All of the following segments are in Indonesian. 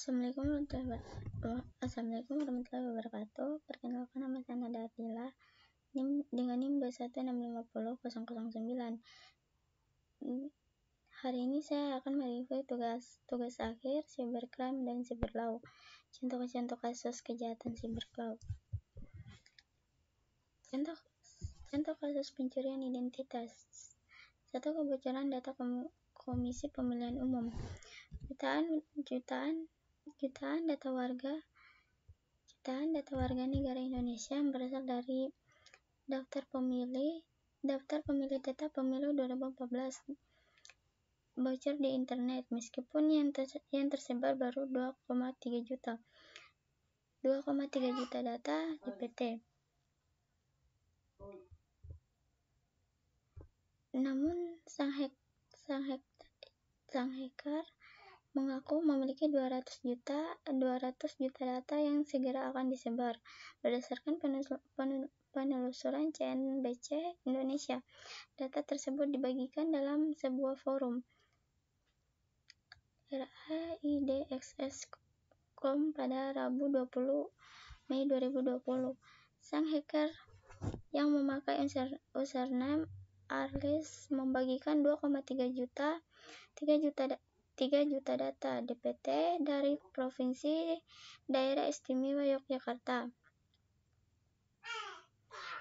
Assalamualaikum warahmatullahi wabarakatuh. Perkenalkan, nama saya Nada Atila dengan NIM 216500009. Hari ini saya akan mereview tugas akhir cybercrime dan cyberlaw. Contoh kasus kejahatan cybercrime. Contoh kasus pencurian identitas. 1. Kebocoran data Komisi Pemilihan Umum. Jutaan data warga negara Indonesia yang berasal dari daftar pemilih data pemilu 2014 bocor di internet, meskipun yang tersebar baru 2,3 juta data DPT. Namun sang hacker mengaku memiliki 200 juta data yang segera akan disebar. Berdasarkan penelusuran CNBC Indonesia, data tersebut dibagikan dalam sebuah forum RAIDXS.com pada Rabu 20 Mei 2020. Sang hacker yang memakai username Arlis membagikan 2,3 juta data DPT dari Provinsi Daerah Istimewa Yogyakarta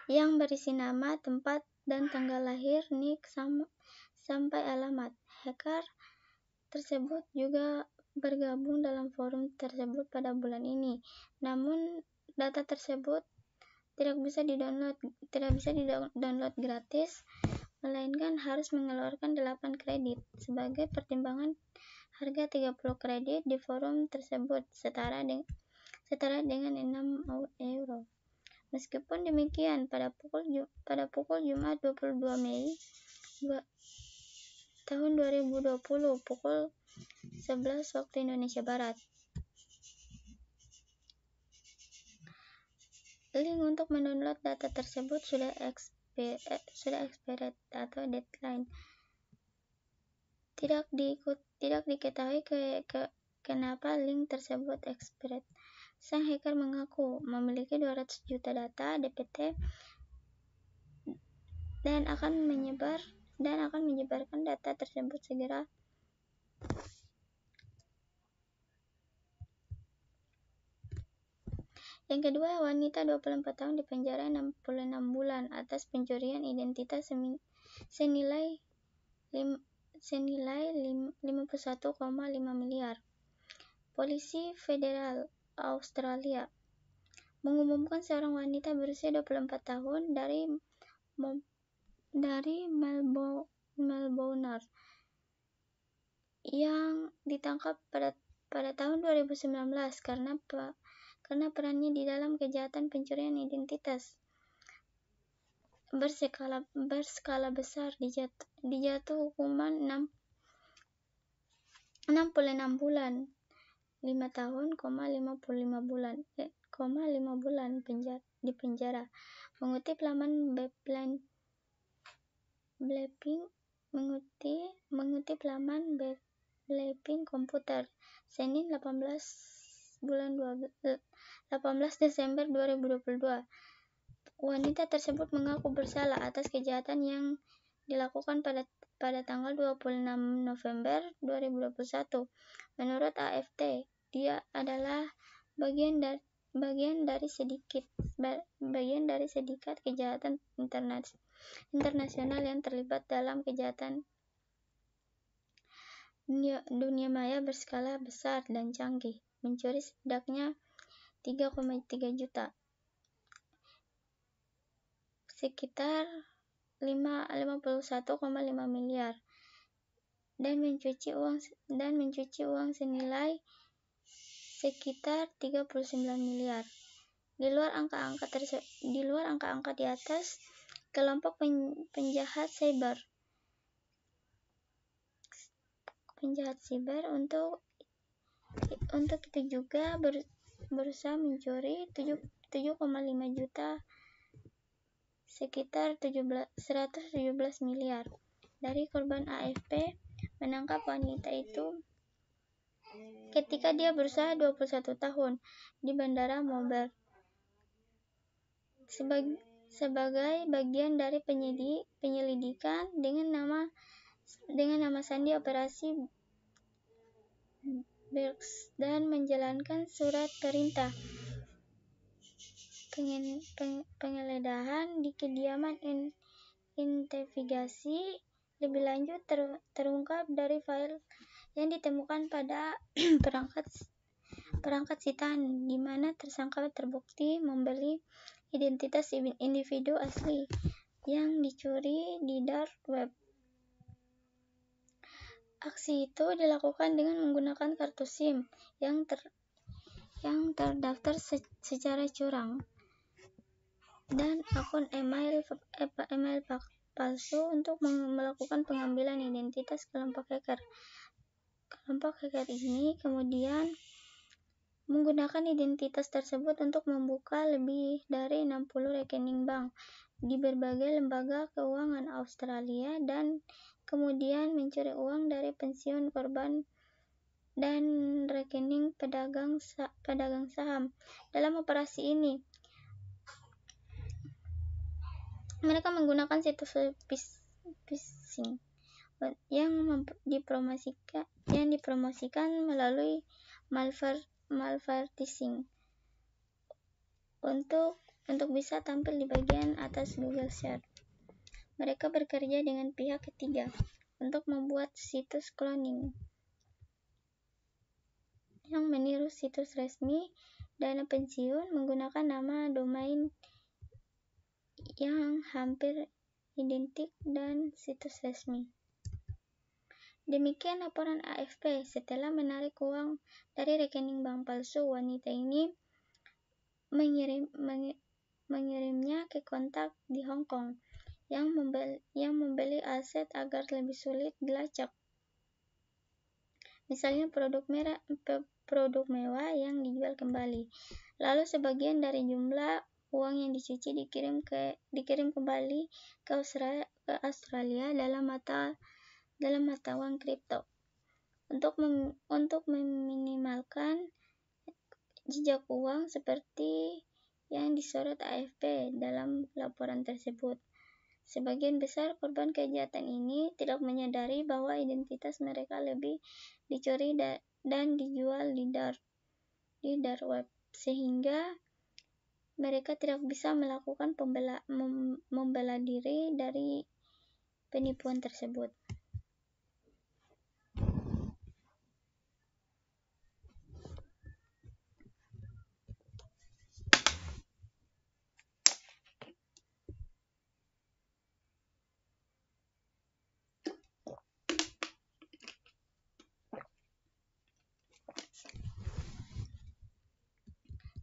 yang berisi nama, tempat, dan tanggal lahir, nik, sampai alamat. Hacker tersebut juga bergabung dalam forum tersebut pada bulan ini. Namun data tersebut tidak bisa didownload gratis, melainkan harus mengeluarkan 8 kredit. Sebagai pertimbangan, harga 30 kredit di forum tersebut setara dengan 6 euro. Meskipun demikian, pada pukul Jumat 22 Mei tahun 2020 pukul 11 waktu Indonesia Barat, link untuk mendownload data tersebut sudah expired atau deadline. Tidak diketahui kenapa link tersebut expired. Sang hacker mengaku memiliki 200 juta data DPT dan akan menyebarkan data tersebut segera. Yang kedua, wanita 24 tahun dipenjara 66 bulan atas pencurian identitas senilai 51,5 miliar. Polisi Federal Australia mengumumkan seorang wanita berusia 24 tahun dari Melbourne yang ditangkap pada tahun 2019 karena perannya di dalam kejahatan pencurian identitas berskala besar. Dijatuh hukuman 66 bulan 5 tahun, 5 bulan di penjara. Mengutip laman Blapping Komputer, Senin 18 Desember 2022, wanita tersebut mengaku bersalah atas kejahatan yang dilakukan pada tanggal 26 November 2021. Menurut AFP, dia adalah bagian dari sedikit kejahatan internasional yang terlibat dalam kejahatan dunia maya berskala besar dan canggih, mencuri setidaknya 3,3 juta, sekitar 51,5 miliar, dan mencuci uang senilai sekitar 39 miliar. Di luar angka-angka di atas, kelompok penjahat cyber untuk itu juga berusaha mencuri 7,5 juta, sekitar 117 miliar dari korban. AFP menangkap wanita itu ketika dia berusaha 21 tahun di Bandara Moberg. Sebagai bagian dari penyelidikan dengan nama sandi Operasi Berks dan menjalankan surat perintah penggeledahan di kediaman investigasi. Lebih lanjut, terungkap dari file yang ditemukan pada perangkat sitaan, di mana tersangka terbukti membeli identitas individu asli yang dicuri di dark web. Aksi itu dilakukan dengan menggunakan kartu SIM yang terdaftar secara curang dan akun email palsu untuk melakukan pengambilan identitas kelompok hacker. Kelompok hacker ini kemudian menggunakan identitas tersebut untuk membuka lebih dari 60 rekening bank di berbagai lembaga keuangan Australia dan kemudian mencuri uang dari pensiun korban dan rekening pedagang saham. Dalam operasi ini, mereka menggunakan situs phishing yang dipromosikan melalui malvertising untuk bisa tampil di bagian atas Google Search. Mereka bekerja dengan pihak ketiga untuk membuat situs cloning yang meniru situs resmi dana pensiun menggunakan nama domain yang hampir identik dan situs resmi. Demikian laporan AFP. Setelah menarik uang dari rekening bank palsu, wanita ini mengirimnya ke kontak di Hong Kong yang membeli aset agar lebih sulit dilacak. Misalnya produk mewah yang dijual kembali. Lalu sebagian dari jumlah uang yang dicuci dikirim kembali ke Australia dalam mata uang kripto. Untuk meminimalkan jejak uang seperti yang disorot AFP dalam laporan tersebut. Sebagian besar korban kejahatan ini tidak menyadari bahwa identitas mereka lebih dicuri dan dijual di dark web, sehingga mereka tidak bisa melakukan membela diri dari penipuan tersebut.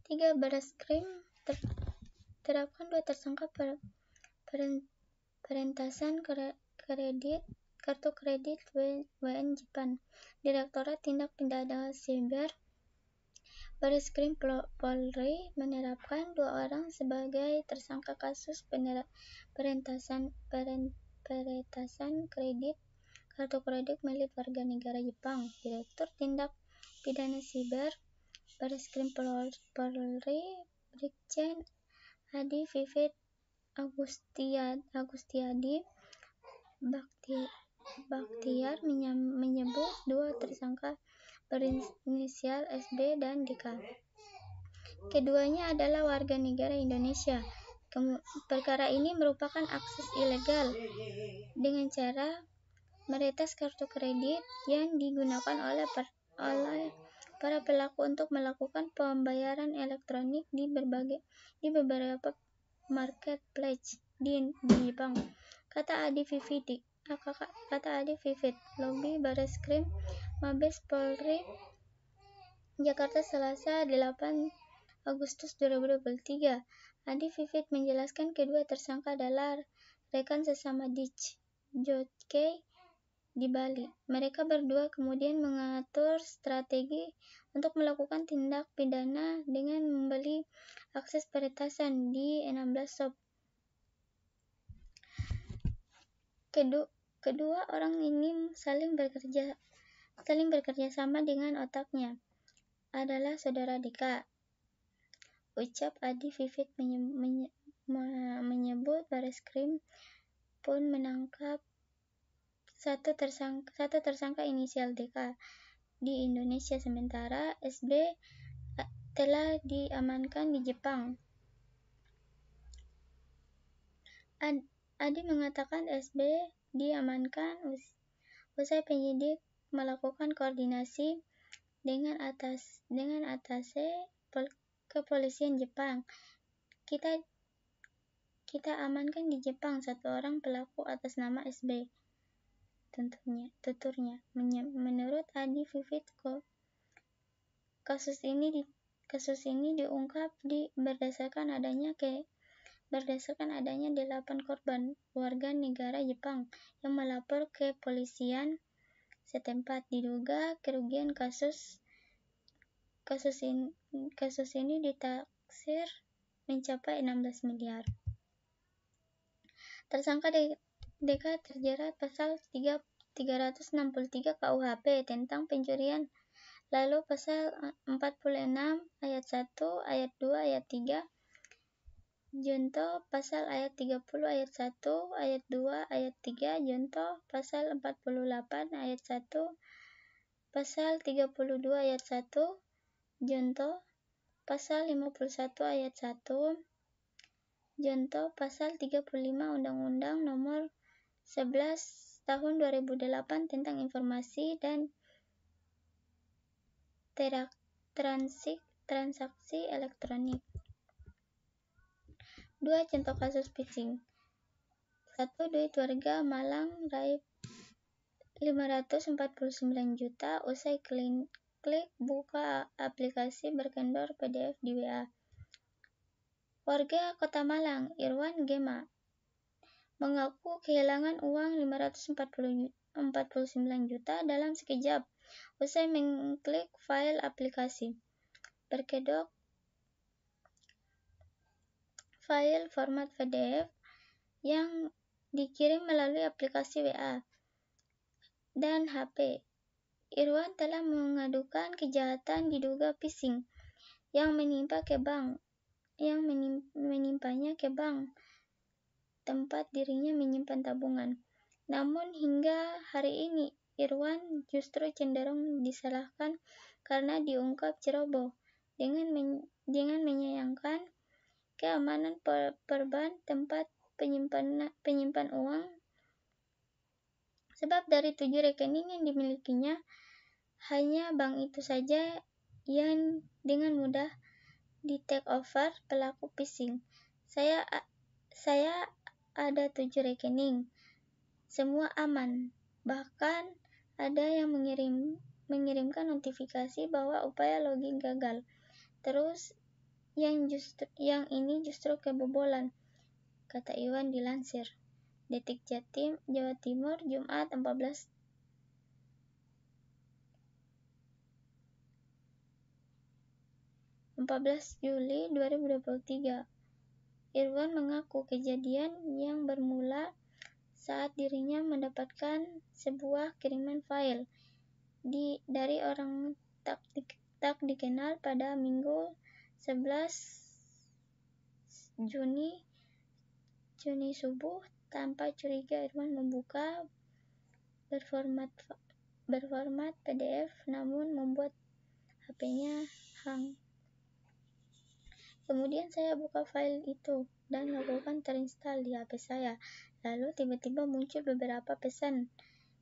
Tiga Barreskrim terapkan 2 tersangka perentasan kartu kredit WN Jepang. Direktorat Tindak Pidana Siber Barreskrim Polri menetapkan 2 orang sebagai tersangka kasus perentasan kredit kartu kredit milik warga negara Jepang. Direktur Tindak Pidana Siber Barreskrim Polri Brigjen Adi Vivit Agustiadi Baktiar menyebut 2 tersangka berinisial SB dan DK. Keduanya adalah warga negara Indonesia. Perkara ini merupakan akses ilegal dengan cara meretas kartu kredit yang digunakan oleh para pelaku untuk melakukan pembayaran elektronik di beberapa marketplace di Jepang. Kata Adi Vivit, Lobi Barreskrim Mabes Polri, Jakarta, Selasa 8 Agustus 2023. Adi Vivit menjelaskan kedua tersangka adalah rekan sesama Jockey di Bali. Mereka berdua kemudian mengatur strategi untuk melakukan tindak pidana dengan membeli akses peretasan di 16 shop. Kedua orang ini saling bekerja saling bekerja sama dengan otaknya adalah saudara DK. Ucap Adi Vivit menyebut Bareskrim pun menangkap satu tersangka inisial DK di Indonesia, sementara SB telah diamankan di Jepang. Adi mengatakan SB diamankan usai penyidik melakukan koordinasi dengan atase kepolisian Jepang. Kita amankan di Jepang satu orang pelaku atas nama SB, tuturnya. Menurut Adi Vivit, kasus ini diungkap berdasarkan adanya 8 korban warga negara Jepang yang melapor ke polisian setempat. Diduga kerugian kasus ini ditaksir mencapai 16 miliar. Tersangka DK terjerat pasal 363 KUHP tentang pencurian, lalu pasal 46 ayat 1, ayat 2, ayat 3 Junto pasal ayat 30 ayat 1, ayat 2, ayat 3 Junto pasal 48 ayat 1, pasal 32 ayat 1 Junto pasal 51 ayat 1 Junto pasal 35 Undang-Undang Nomor 11 Tahun 2008 tentang Informasi dan Transaksi Elektronik. 2 contoh kasus phishing. 1. Duit warga Malang raib 549 juta usai klik buka aplikasi berkendor PDF di WA. Warga Kota Malang, Irwan Gema, mengaku kehilangan uang 549 juta dalam sekejap usai mengklik file aplikasi berkedok file format PDF yang dikirim melalui aplikasi WA dan HP. Irwan telah mengadukan kejahatan diduga phishing yang menimpanya ke bank tempat dirinya menyimpan tabungan. Namun hingga hari ini Irwan justru cenderung disalahkan karena diungkap ceroboh dengan menyayangkan keamanan perban tempat penyimpan uang, sebab dari 7 rekening yang dimilikinya, hanya bank itu saja yang dengan mudah di-take over pelaku phishing. Saya ada 7 rekening, semua aman. Bahkan ada yang mengirimkan notifikasi bahwa upaya login gagal. Terus yang ini justru kebobolan, kata Iwan dilansir Detik Jawa Timur, Jumat 14 Juli 2023. Irwan mengaku kejadian yang bermula saat dirinya mendapatkan sebuah kiriman file dari orang tak dikenal pada Minggu 11 Juni subuh. Tanpa curiga, Irwan membuka berformat PDF namun membuat HP-nya hang. Kemudian saya buka file itu dan lakukan terinstall di HP saya. Lalu tiba-tiba muncul beberapa pesan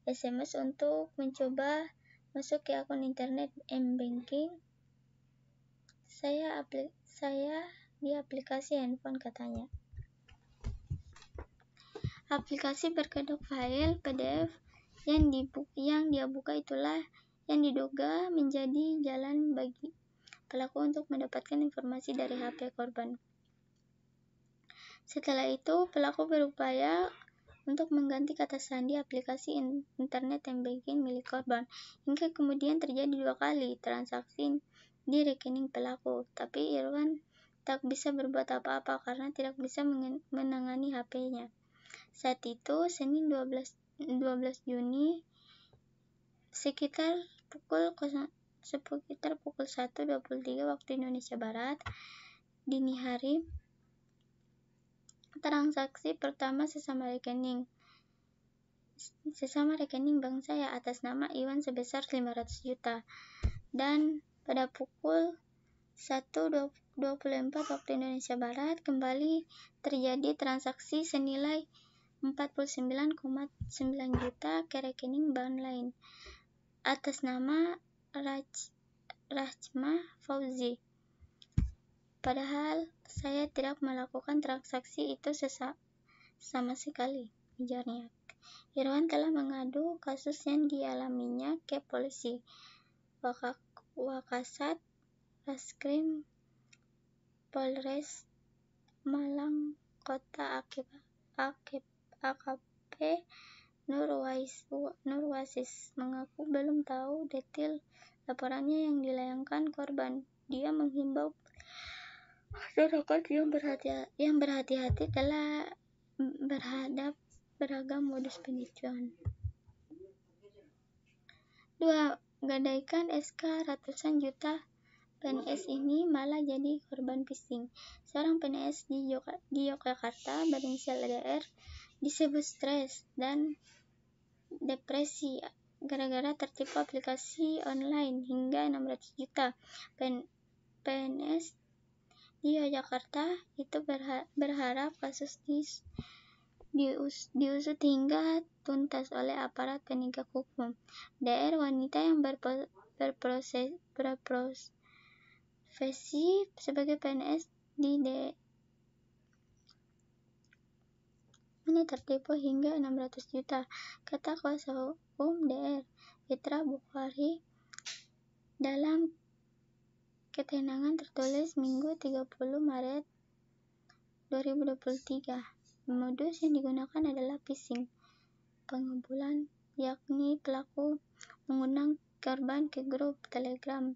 SMS untuk mencoba masuk ke akun internet M-Banking saya di aplikasi handphone, katanya. Aplikasi berkedok file PDF yang dia buka itulah yang diduga menjadi jalan bagi pelaku untuk mendapatkan informasi dari HP korban. Setelah itu, pelaku berupaya untuk mengganti kata sandi aplikasi internet M-Banking milik korban, hingga kemudian terjadi 2 kali transaksi di rekening pelaku. Tapi Irwan tak bisa berbuat apa-apa karena tidak bisa menangani HP-nya. Saat itu, Senin 12 Juni, Sekitar pukul 1:23 waktu Indonesia Barat dini hari, transaksi pertama sesama rekening bank saya atas nama Iwan sebesar 500 juta. Dan pada pukul 1:24 waktu Indonesia Barat kembali terjadi transaksi senilai 49,9 juta ke rekening bank lain atas nama Rachma Fauzi. Padahal saya tidak melakukan transaksi itu sama sekali, ujarnya. Irwan telah mengadu kasus yang dialaminya ke polisi. Wakasat Reskrim Polres Malang Kota AKP Nurwasis mengaku belum tahu detail laporannya yang dilayangkan korban. Dia menghimbau masyarakat yang berhati-hati telah berhadap beragam modus penipuan. 2. Gadaikan SK ratusan juta PNS ini malah jadi korban phishing. Seorang PNS di Yogyakarta berinisial DR disebut stres dan depresi gara-gara tertipu aplikasi online hingga 600 juta. PNS di Yogyakarta itu berharap kasus diusut hingga tuntas oleh aparat penegak hukum. DR wanita yang berprofesi sebagai PNS ini tertipu hingga 600 juta, kata kuasa hukum DR, Fitra Bukhari, dalam keterangan tertulis Minggu 30 Maret 2023. Modus yang digunakan adalah phishing pengebulan, yakni pelaku mengundang korban ke grup Telegram.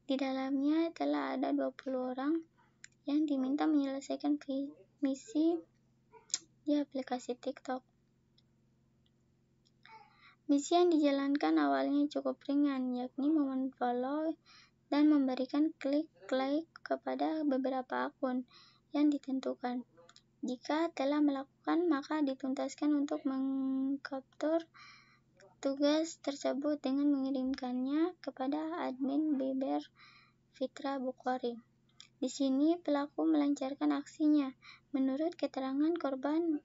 Di dalamnya telah ada 20 orang yang diminta menyelesaikan misi di aplikasi TikTok. Misi yang dijalankan awalnya cukup ringan, yakni memfollow dan memberikan klik like kepada beberapa akun yang ditentukan. Jika telah melakukan, maka dituntaskan untuk mengkaptur tugas tersebut dengan mengirimkannya kepada admin Biber Fitra Bukhari. Di sini pelaku melancarkan aksinya. Menurut keterangan korban,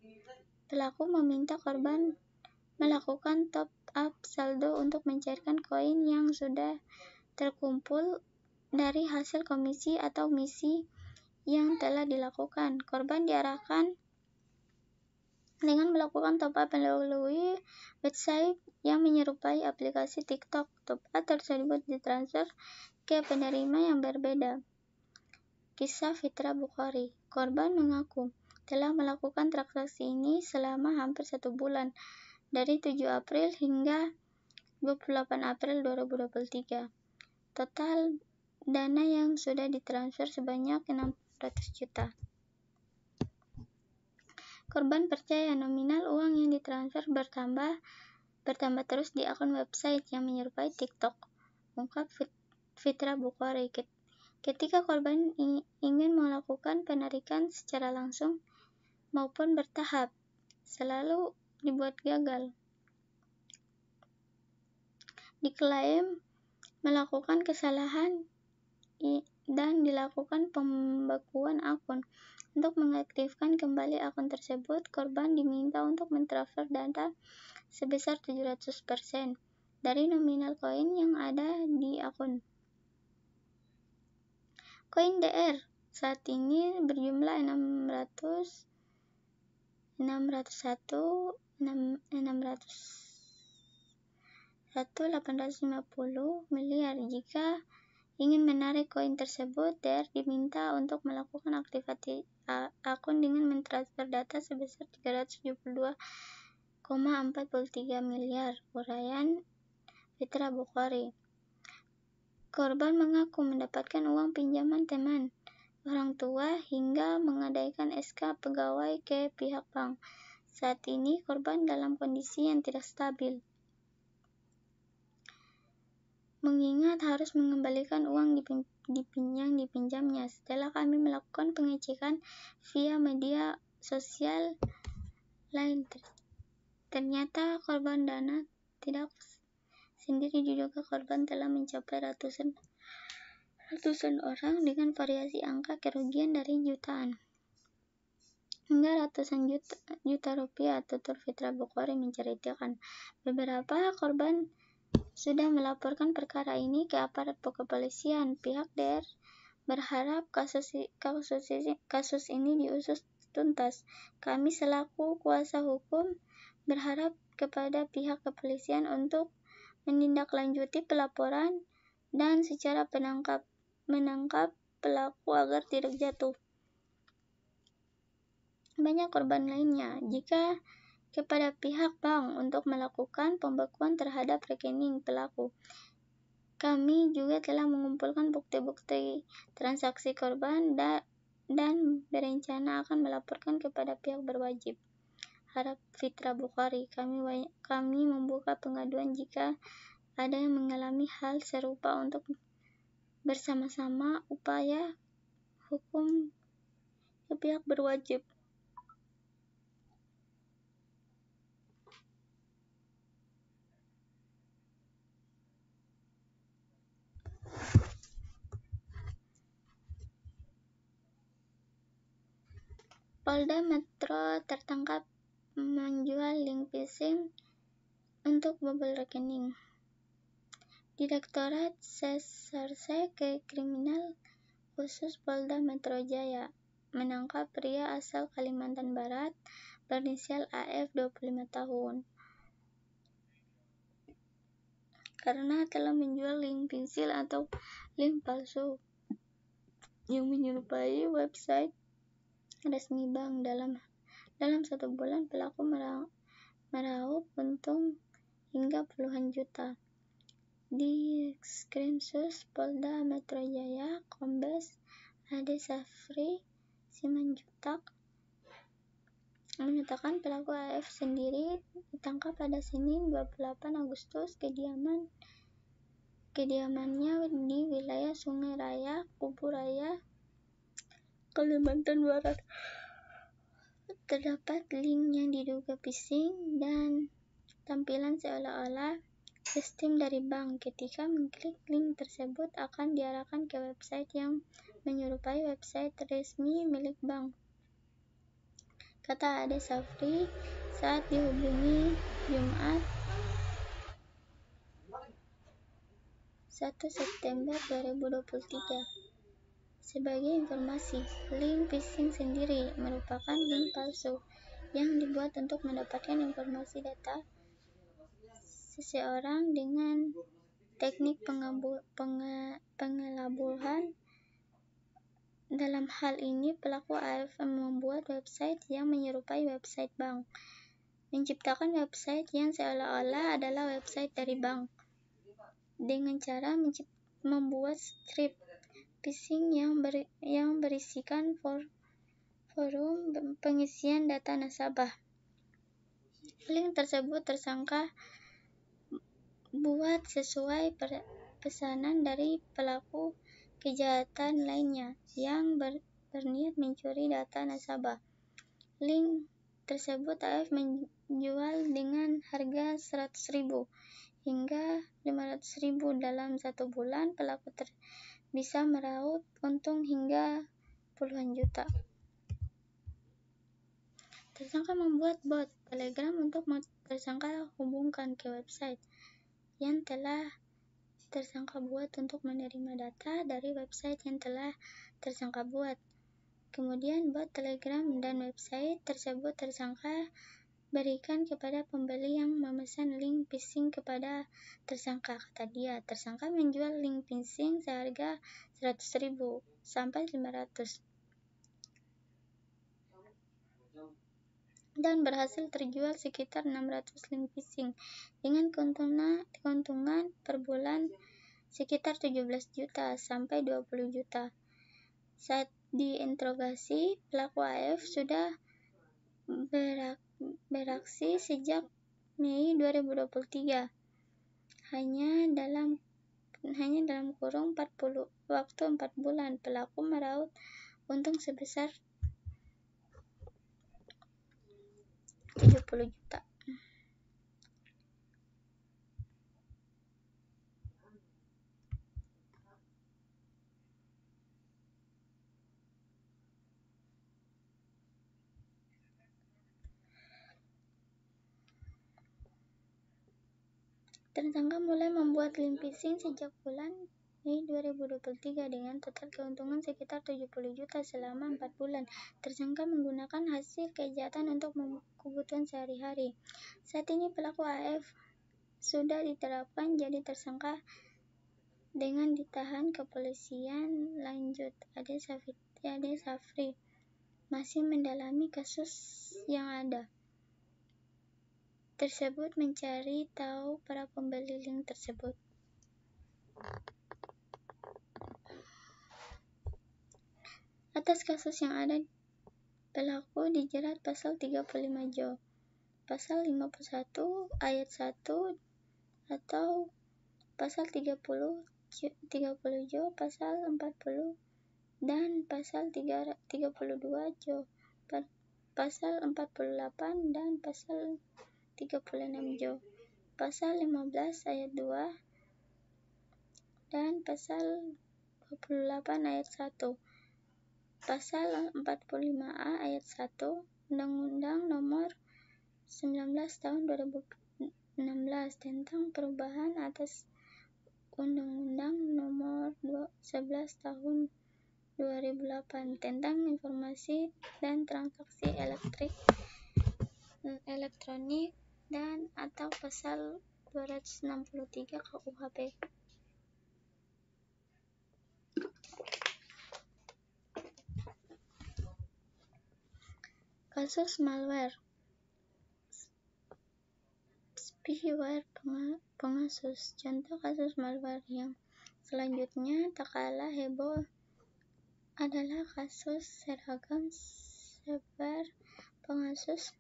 pelaku meminta korban melakukan top up saldo untuk mencairkan koin yang sudah terkumpul dari hasil komisi atau misi yang telah dilakukan. Korban diarahkan dengan melakukan top up melalui website yang menyerupai aplikasi TikTok. Top up tersebut ditransfer ke penerima yang berbeda. Kisah Fitra Bukhari. Korban mengaku telah melakukan transaksi ini selama hampir 1 bulan, dari 7 April hingga 28 April 2023. Total dana yang sudah ditransfer sebanyak 600 juta. Korban percaya nominal uang yang ditransfer bertambah terus di akun website yang menyerupai TikTok, ungkap Fitra Bukhari. Ketika korban ingin melakukan penarikan secara langsung maupun bertahap, selalu dibuat gagal. Diklaim melakukan kesalahan dan dilakukan pembekuan akun. Untuk mengaktifkan kembali akun tersebut, korban diminta untuk mentransfer dana sebesar 700% dari nominal koin yang ada di akun. Koin DR saat ini berjumlah 601.850 miliar. Jika ingin menarik koin tersebut, DR diminta untuk melakukan aktivasi akun dengan mentransfer data sebesar 372,43 miliar, uraian Fitra Bukhari. Korban mengaku mendapatkan uang pinjaman teman, orang tua, hingga menggadaikan SK pegawai ke pihak bank. Saat ini korban dalam kondisi yang tidak stabil. mengingat harus mengembalikan uang yang dipinjamnya. Setelah kami melakukan pengecekan via media sosial lain, ternyata korban dana tidak sendiri. Diduga korban telah mencapai ratusan orang dengan variasi angka kerugian dari jutaan hingga ratusan juta rupiah. Tutur Fitra Bukhari menceritakan, beberapa korban sudah melaporkan perkara ini ke aparat kepolisian. Pihak DR berharap kasus ini diusut tuntas. Kami selaku kuasa hukum berharap kepada pihak kepolisian untuk menindaklanjuti pelaporan dan secara menangkap pelaku agar tidak jatuh banyak korban lainnya. Jika kepada pihak bank untuk melakukan pembekuan terhadap rekening pelaku. Kami juga telah mengumpulkan bukti-bukti transaksi korban dan berencana akan melaporkan kepada pihak berwajib. Harap Fitra Bukhari, kami membuka pengaduan jika ada yang mengalami hal serupa untuk bersama-sama upaya hukum ke pihak berwajib. Polda Metro tertangkap menjual link phishing untuk bobol rekening. Direktorat Reserse Kriminal Khusus Polda Metro Jaya menangkap pria asal Kalimantan Barat berinisial AF 25 tahun karena telah menjual link phishing atau link palsu yang menyerupai website resmi bank. Dalam 1 bulan pelaku meraup untung hingga puluhan juta. Di Skrimsus Polda Metro Jaya, Kombes Ade Safri Simanjuntak menyatakan pelaku AF sendiri ditangkap pada Senin 28 Agustus kediamannya di wilayah Sungai Raya, Kubu Raya, Kalimantan Barat. Terdapat link yang diduga phishing dan tampilan seolah-olah sistem dari bank. Ketika mengklik link tersebut akan diarahkan ke website yang menyerupai website resmi milik bank, kata Ade Safri saat dihubungi Jumat 1 September 2023. Sebagai informasi, link phishing sendiri merupakan link palsu yang dibuat untuk mendapatkan informasi data seseorang dengan teknik pengelabuhan. Dalam hal ini, pelaku AF membuat website yang menyerupai website bank, menciptakan website yang seolah-olah adalah website dari bank dengan cara membuat skrip phishing yang berisikan forum pengisian data nasabah. Link tersebut tersangka buat sesuai pesanan dari pelaku kejahatan lainnya yang berniat mencuri data nasabah. Link tersebut AF menjual dengan harga 100.000 hingga 500.000. Dalam 1 bulan, pelaku bisa meraup untung hingga puluhan juta. Tersangka membuat bot Telegram untuk tersangka hubungkan ke website yang telah tersangka buat untuk menerima data dari website yang telah tersangka buat. Kemudian bot Telegram dan website tersebut tersangka berikan kepada pembeli yang memesan link phishing kepada tersangka. Kata dia, tersangka menjual link phishing seharga 100.000 sampai 500 dan berhasil terjual sekitar 600 link phishing dengan keuntungan per bulan sekitar 17 juta sampai 20 juta. Saat diinterogasi, pelaku AF sudah beraksi sejak Mei 2023. Hanya dalam hanya dalam kurun waktu 4 bulan, pelaku meraup untung sebesar 70 juta. Tersangka mulai membuat link phishing sejak bulan Mei 2023 dengan total keuntungan sekitar 70 juta selama 4 bulan. Tersangka menggunakan hasil kejahatan untuk kebutuhan sehari-hari. Saat ini pelaku AF sudah ditetapkan jadi tersangka dengan ditahan kepolisian. Lanjut, Ade Safri masih mendalami kasus yang ada tersebut, mencari tahu para pembeli link tersebut. Atas kasus yang ada, pelaku dijerat pasal 35 Jo, pasal 51 ayat 1 atau pasal 30 Jo, pasal 40 dan pasal 32 Jo, pasal 48 dan pasal 36 Jo, pasal 15 ayat 2 dan pasal 28 ayat 1, pasal 45A ayat 1 Undang-Undang Nomor 19 Tahun 2016 tentang perubahan atas Undang-Undang Nomor 11 Tahun 2008 tentang informasi dan transaksi elektronik dan atau pasal 263 KUHP. Kasus malware, spyware Pegasus. Contoh kasus malware yang selanjutnya tak kalah heboh adalah kasus seragam spyware Pegasus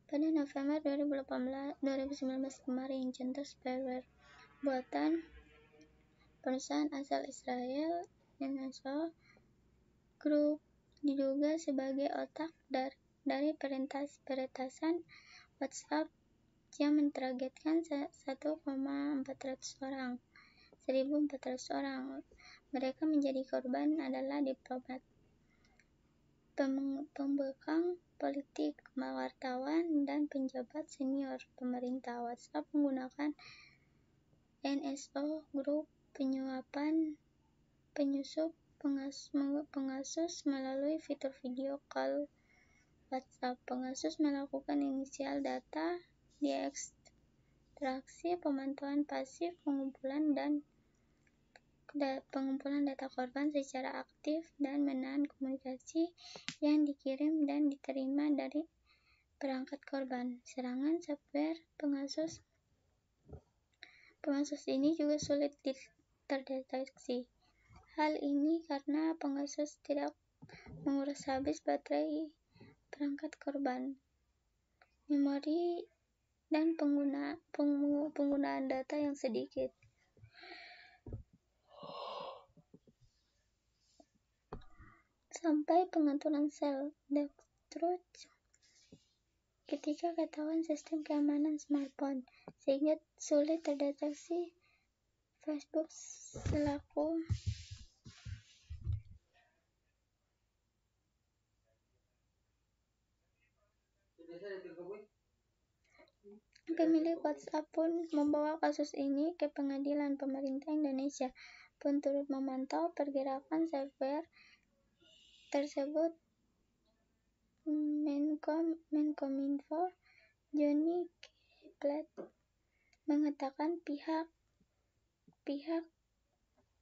pada November 2019 kemarin. Contoh spyware buatan perusahaan asal Israel, NSO Group, diduga sebagai otak dari peretasan WhatsApp yang mentargetkan 1.400 orang. Mereka menjadi korban adalah diplomat, pembekang politik, wartawan, dan penjabat senior pemerintah. WhatsApp menggunakan NSO Group penyusup Pegasus melalui fitur video call WhatsApp. Pegasus melakukan inisial data diekstraksi, pemantauan pasif, pengumpulan data korban secara aktif, dan menahan komunikasi yang dikirim dan diterima dari perangkat korban. Serangan software Pegasus ini juga sulit terdeteksi. Hal ini karena Pegasus tidak menguras habis baterai perangkat korban, memori, dan penggunaan data yang sedikit. Sampai pengaturan sel destruct ketika ketahuan sistem keamanan smartphone, sehingga sulit terdeteksi. Facebook selaku pemilik WhatsApp pun membawa kasus ini ke pengadilan. Pemerintah Indonesia pun turut memantau pergerakan software tersebut. Menkominfo Johnny G. Plate mengatakan pihak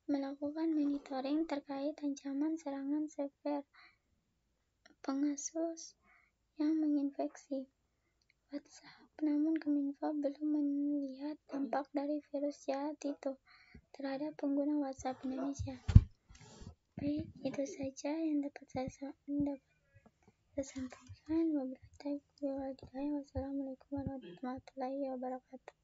melakukan monitoring terkait ancaman serangan software Pegasus yang menginfeksi WhatsApp. Namun Kominfo belum melihat dampak dari virus jahat itu terhadap pengguna WhatsApp Indonesia. Baik, itu saja yang dapat saya sampaikan. Wassalamualaikum warahmatullahi wabarakatuh.